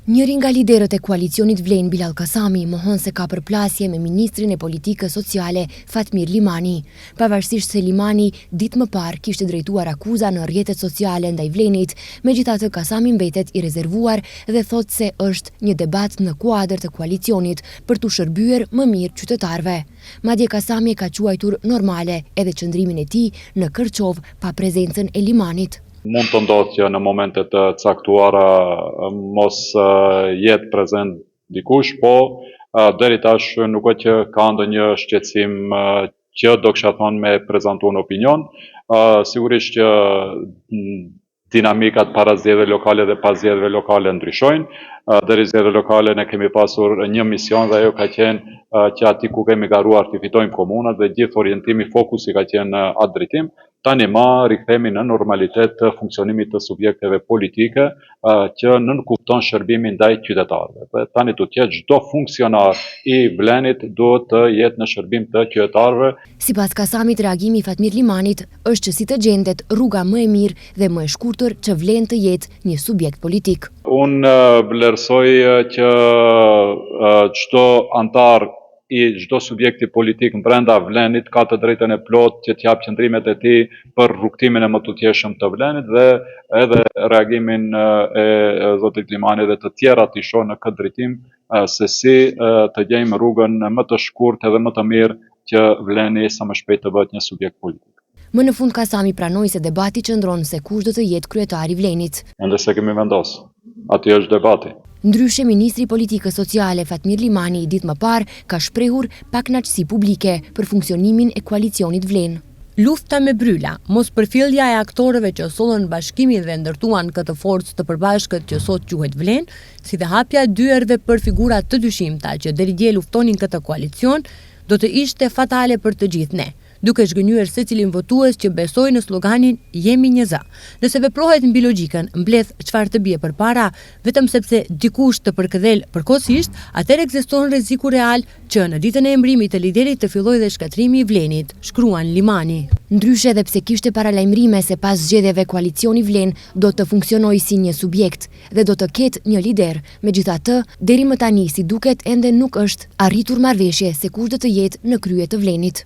Njëri nga liderët e koalicionit Vlen, Bilal Kasami, mohon se ka përplasje me ministrin e politikës sociale Fatmir Limani. Pavarësisht se Limani ditë më parë kishte drejtuar akuza në rrjetet sociale ndaj Vlenit, megjithatë Kasami mbetet i rezervuar dhe thot se është një debat në kuadër të koalicionit për t'u shërbyer më mirë qytetarëve. Madje Kasami ka quajtur normale edhe qëndrimin e tij në Kërçov pa prezencën e Limanit. Mund të ndodhë që në momentet të caktuara mos jetë prezent dikush, po deri tash nuk është që ka ndonjë shqetësim që do kisha thonë me prezantuar në opinion. Sigurisht që dinamikat para zgjedhjeve lokale dhe pas zgjedhjeve lokale ndryshojnë. Deri zgjedhjeve lokale ne kemi pasur një mision dhe ajo ka qenë që aty ku kemi garuar të fitojmë komunat dhe gjithë orientimi, fokusi ka qenë në atë drejtim. Tani rikthehemi në normalitet të funksionimit të subjekteve politike që nënkupton shërbimin ndaj qytetarëve. Dhe tani do të jetë çdo funksionar i Vlenit duhet të jetë në shërbim të qytetarëve. Sipas Kasamit, reagimi i Fatmir Limanit është që si të gjendet rruga më e mirë dhe më e shkurtër që Vlen të jetë një subjekt politik. Unë vlerësoj që çdo antar i çdo subjekti politik brenda Vlenit ka të drejtën e plotë që t'jap qëndrimet e tij për rrugtimin e më të thjeshëm të Vlenit dhe edhe reagimin e zotit Limanit dhe të tjerat i shoh në këtë drejtim se si të gjejmë rrugën më të shkurtë edhe më të mirë që Vleni sa më shpejt të bëhet një subjekt politik. Më në fund Kasami pranoi se debati qëndron se kush do të jetë kryetari i Vlenit. Ende se kemi vendosur. Aty është debati. Ndryshe, ministri i politikës sociale Fatmir Limani ditë më parë ka shprehur pakënaqësi publike për funksionimin e koalicionit Vlen. Lufta me bryla, mos përfillja e aktorëve që sollën bashkimin dhe ndërtuan këtë forcë të përbashkët që sot quhet Vlen, si dhe hapja e dyerve për figura të dyshimta që deri dje luftonin këtë koalicion, do të ishte fatale për të gjithë ne, duke zhgënjur secilin votues që besoi në sloganin Jemi një zë. Nëse veprohet mbi logjikën, mbledh çfarë të bie përpara, vetëm sepse dikush të përkëdhel përkohësisht, atëherë ekziston rreziku real që në ditën e emërimit të liderit të fillojë dhe shkatrimi i Vlenit, shkruan Limani. Ndryshe, edhe pse kishte paralajmërime se pas zgjedhjeve koalicioni Vlen do të funksionojë si një subjekt dhe do të ketë një lider, megjithatë, deri më tani si duket ende nuk është arritur marrëveshje se kush do të jetë në krye të Vlenit.